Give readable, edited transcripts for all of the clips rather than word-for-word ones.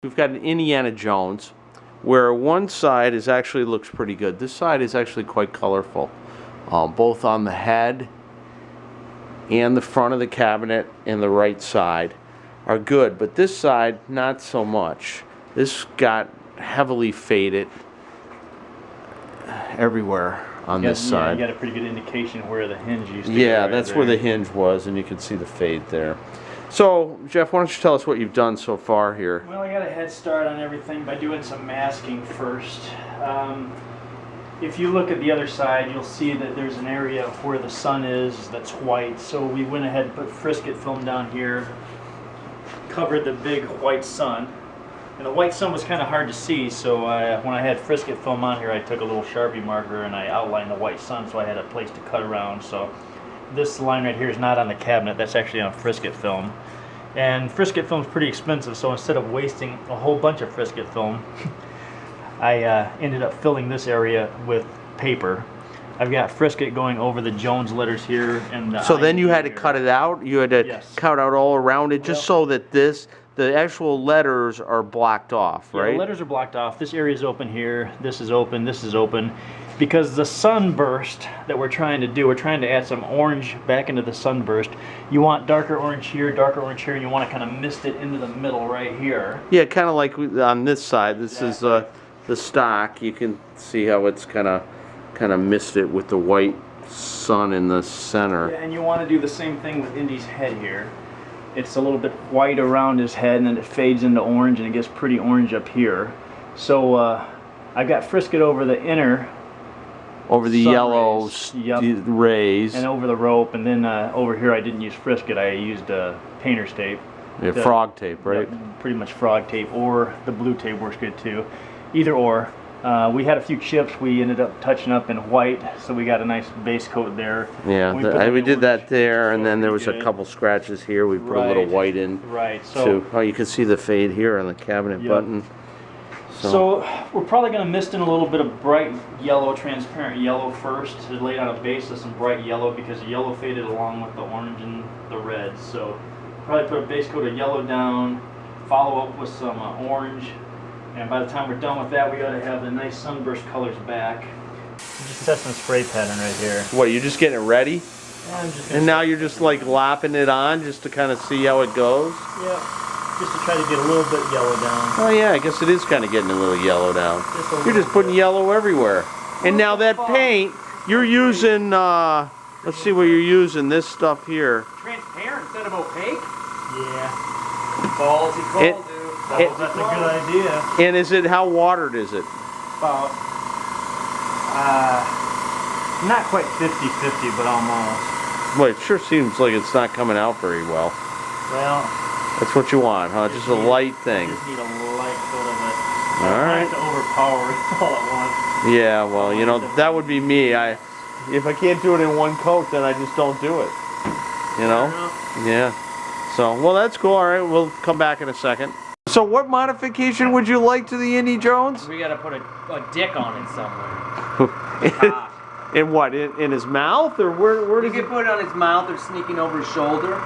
we've got an Indiana Jones where one side is actually looks pretty good. This side is actually quite colorful, both on the head and the front of the cabinet and the right side are good, but this side not so much. This got heavily faded everywhere on this side. You got a pretty good indication where the hinge used to be. Yeah, that's where the hinge was, and you can see the fade there. So, Jeff, why don't you tell us what you've done so far here? Well, I got a head start on everything by doing some masking first. If you look at the other side, you'll see that there's an area where the sun is that's white. So we went ahead and put frisket film down here, covered the big white sun. And the white sun was kind of hard to see, so when I had frisket film on here, I took a little Sharpie marker and I outlined the white sun, so I had a place to cut around. So this line right here is not on the cabinet, that's actually on frisket film. And frisket film is pretty expensive, so instead of wasting a whole bunch of frisket film, I ended up filling this area with paper. I've got frisket going over the Jones letters here. And so then you had to cut it out? You had to cut out all around it just so that the actual letters are blocked off, right? Yeah, the letters are blocked off. This area is open here. This is open. This is open. Because the sunburst that we're trying to do, we're trying to add some orange back into the sunburst. You want darker orange here, and you want to kind of mist it into the middle right here. Yeah, kind of like on this side. This is the stock. You can see how it's kind of misted with the white sun in the center. Yeah, and you want to do the same thing with Indy's head here. It's a little bit white around his head, and then it fades into orange, and it gets pretty orange up here. So I've got frisket over the inner, over the yellow rays, and over the rope, and then over here I didn't use frisket. I used painter's tape. Yeah, frog tape, right? Pretty much frog tape, or the blue tape works good too. Either or. We had a few chips we ended up touching up in white, so we got a nice base coat there. Yeah, we did that there, and then there was a couple scratches here. We put a little white in. Right. So oh, you can see the fade here on the cabinet button. So we're probably going to mist in a little bit of bright yellow, transparent yellow first to lay down a base of some bright yellow, because the yellow faded along with the orange and the red. So probably put a base coat of yellow down, follow up with some orange. And by the time we're done with that, we got to have the nice sunburst colors back. Just testing the spray pattern right here. What, you're just getting it ready? Yeah, I'm just and now you're just like lapping it on just to kind of see how it goes? Yeah, just to try to get a little bit yellow down. Oh yeah, I guess it is kind of getting a little yellow down. You're just putting yellow everywhere. And now that paint, you're using, let's see what you're using, this stuff here. Transparent instead of opaque? Yeah. Ballsy call, dude. That's a good idea. And is it, how watered is it? About, not quite 50-50, but almost. Well, it sure seems like it's not coming out very well. Well, that's what you want, huh? Just a light thing. Just need a light sort of it. All right. To overpower it all at once. Yeah, well, you know, that would be me. If I can't do it in one coat, then I just don't do it. You know? Yeah. So, well, that's cool. All right, we'll come back in a second. So what modification would you like to the Indy Jones? We gotta put a dick on it somewhere. In what? In his mouth? Or where does you can put it on his mouth or sneaking over his shoulder.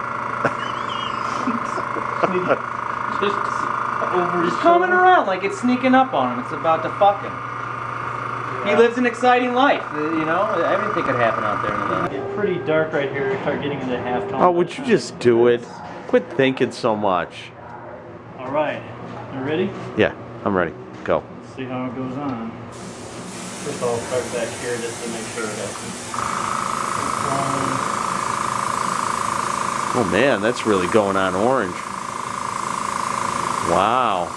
just coming around like it's sneaking up on him. It's about to fuck him. Yeah. He lives an exciting life, you know? Everything could happen out there. It's pretty dark right here. Start getting into halftone. Oh, would you just do it? Quit thinking so much. All right, you ready? Yeah, I'm ready. Go. Let's see how it goes on. First I'll start back here just to make sure that. Oh man, that's really going on orange. Wow.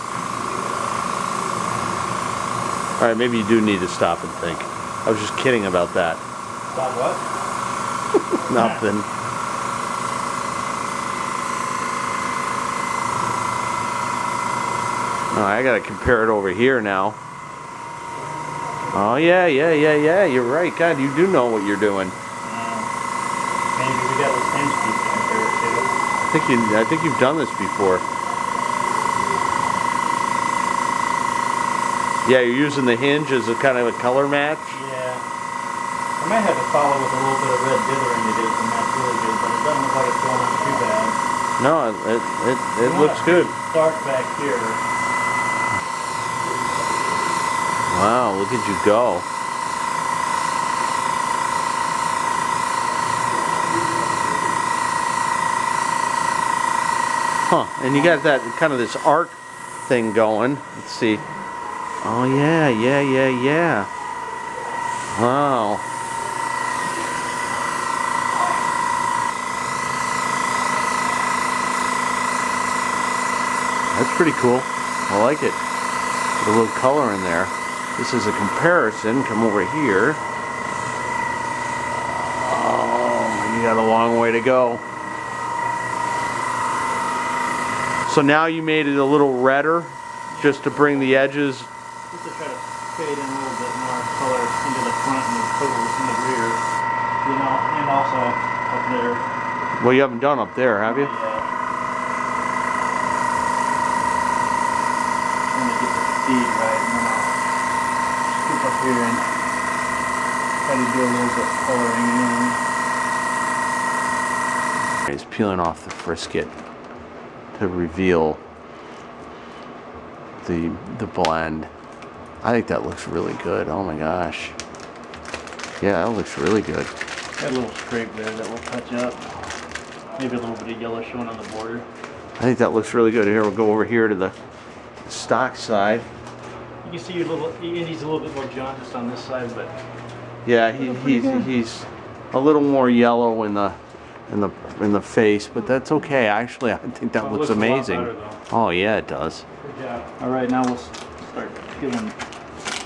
All right, maybe you do need to stop and think. I was just kidding about that. Stop what? Nothing. Oh, I gotta compare it over here now. Oh yeah, you're right. God, you do know what you're doing. Maybe we got those hinge pieces in here too. I think you've done this before. Yeah, you're using the hinge as a kind of a color match. Yeah. I might have to follow with a little bit of red dithering to get it to match really good, but it doesn't look like it's going on too bad. No, it looks good. Dark back here. Wow, look at you go. Huh, and you got that kind of this arc thing going. Let's see. Oh yeah, yeah. Wow. That's pretty cool. I like it. Put a little color in there. This is a comparison. Come over here. Oh, you got a long way to go. So now you made it a little redder, just to bring the edges. Just to try to fade in a little bit more color into the front and in the rear, you know, and also up there. Well, you haven't done up there, have you? Yeah. Trying to get the feed right, and then I'll scoop up here and try to do a little bit of coloring in. He's peeling off the frisket to reveal the blend. I think that looks really good. Oh my gosh. Yeah, that looks really good. Got a little scrape there that we'll touch up. Maybe a little bit of yellow showing on the border. I think that looks really good. Here, we'll go over here to the stock side. You can see Indy's a little bit more jaundiced on this side, but Yeah, he's a little more yellow in the face, but that's okay. Actually, I think that looks a lot amazing. better, though. Oh yeah, it does. Good job. All right, now we'll start peeling.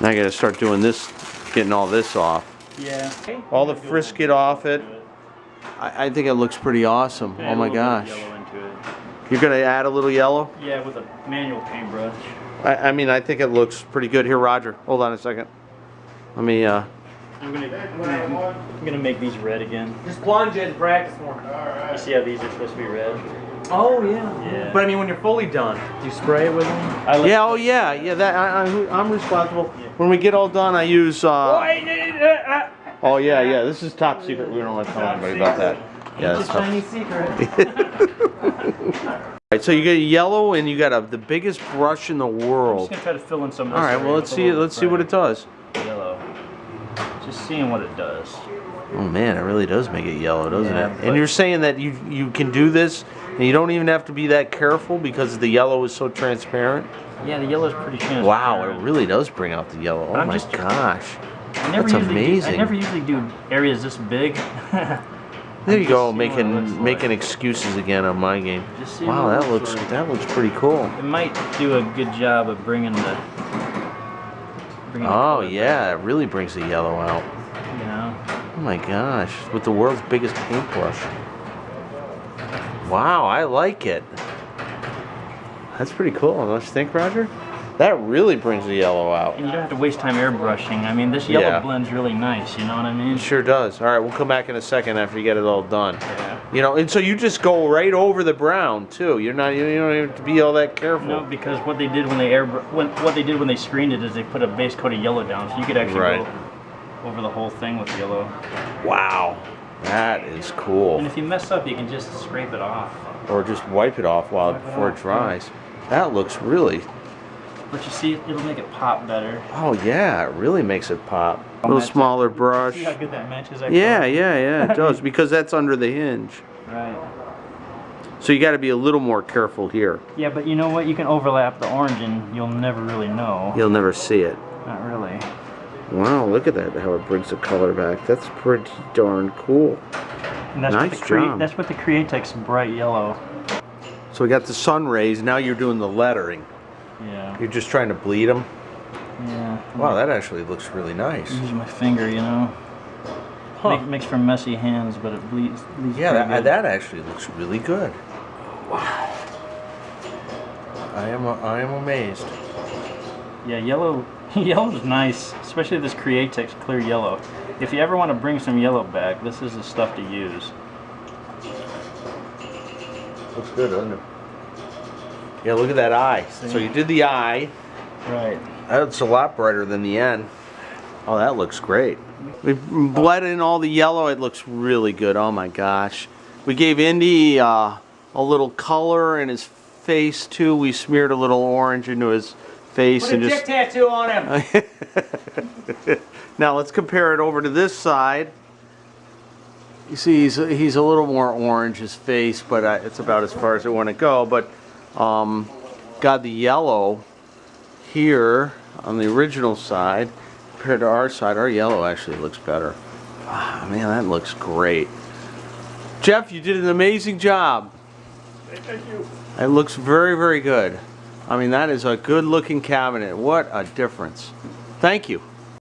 Now I got to start doing this, getting all this off. Yeah. All the frisket off it. I think it looks pretty awesome. Add Oh my a little gosh. bit of yellow into it. You're gonna add a little yellow? Yeah, with a manual paintbrush. I mean, I think it looks pretty good. Here, Roger, hold on a second. Let me, I'm gonna make these red again. Just plunge it and practice more. You see how these are supposed to be red? Oh yeah. Yeah. But I mean, when you're fully done, do you spray it with them? yeah, oh yeah, that, I'm responsible. When we get all done, I use, oh yeah, this is top secret. We don't want to tell anybody about that. Yeah, that's It's a Chinese secret. Alright, so you got yellow and you got the biggest brush in the I'm world. just gonna try to fill in some of this. Alright, well area let's with a see little let's see what it does. Yellow. Just seeing what it does. Oh man, it really does make it yellow, doesn't Yeah, it? but- And you're saying that you can do this and you don't even have to be that careful because the yellow is so transparent? Yeah, the yellow's pretty transparent. Wow, it really does bring out the yellow. Oh I'm my just- gosh. I never That's usually amazing. I never usually do areas this big. There you go, Just seeing what it looks making like. excuses again on my game. Just seeing Wow, what it that looks looks like. pretty cool. It might do a good job of bringing the. Oh color yeah, it really brings the yellow out. back, you know. Oh my gosh, with the world's biggest paintbrush. Wow, I like it. That's pretty cool, don't you think, Roger? That really brings the yellow out. And you don't have to waste time airbrushing. I mean, this yellow Yeah. blends really nice. You know what I mean? It sure does. All right, we'll come back in a second after you get it all done. Yeah. You know, and so you just go right over the brown too. You don't even have to be all that careful. No, because what they did when they what they did when they screened it is they put a base coat of yellow down, so you could actually Right. go over the whole thing with yellow. Wow, that is cool. And if you mess up, you can just scrape it off. Or just wipe it off before it dries. That looks really. But you see, it'll make it pop better. Oh yeah, it really makes it pop. A little smaller brush. See how good that matches? Yeah, it does because that's under the hinge. Right. So you got to be a little more careful here. Yeah, but you know what? You can overlap the orange and you'll never really know. You'll never see it. Not really. Wow, look at that, how it brings the color back. That's pretty darn cool. And that's Nice job. That's what the Createx bright yellow. So we got the sun rays, now you're doing the lettering. Yeah. You're just trying to bleed them. Yeah. Wow, that actually looks really nice. Use my finger, you know. Huh. Makes for messy hands, but it bleeds Yeah, pretty good. that actually looks really good. I am amazed. Yeah, yellow yellow's nice, especially this Createx clear yellow. If you ever want to bring some yellow back, this is the stuff to use. Looks good, doesn't it? Yeah, look at that eye. So you did the eye. Right. That's a lot brighter than the end. Oh, that looks great. We bled in all the yellow. It looks really good. Oh my gosh. We gave Indy a little color in his face too. We smeared a little orange into his face Put a and dick just. tattoo on him. Now let's compare it over to this side. You see, he's a little more orange, his face, but it's about as far as I want to go. But got the yellow here on the original side compared to our side. Our yellow actually looks better. Ah, man, that looks great. Jeff, you did an amazing job. Thank you. It looks very, very good. I mean, that is a good looking cabinet. What a difference. Thank you.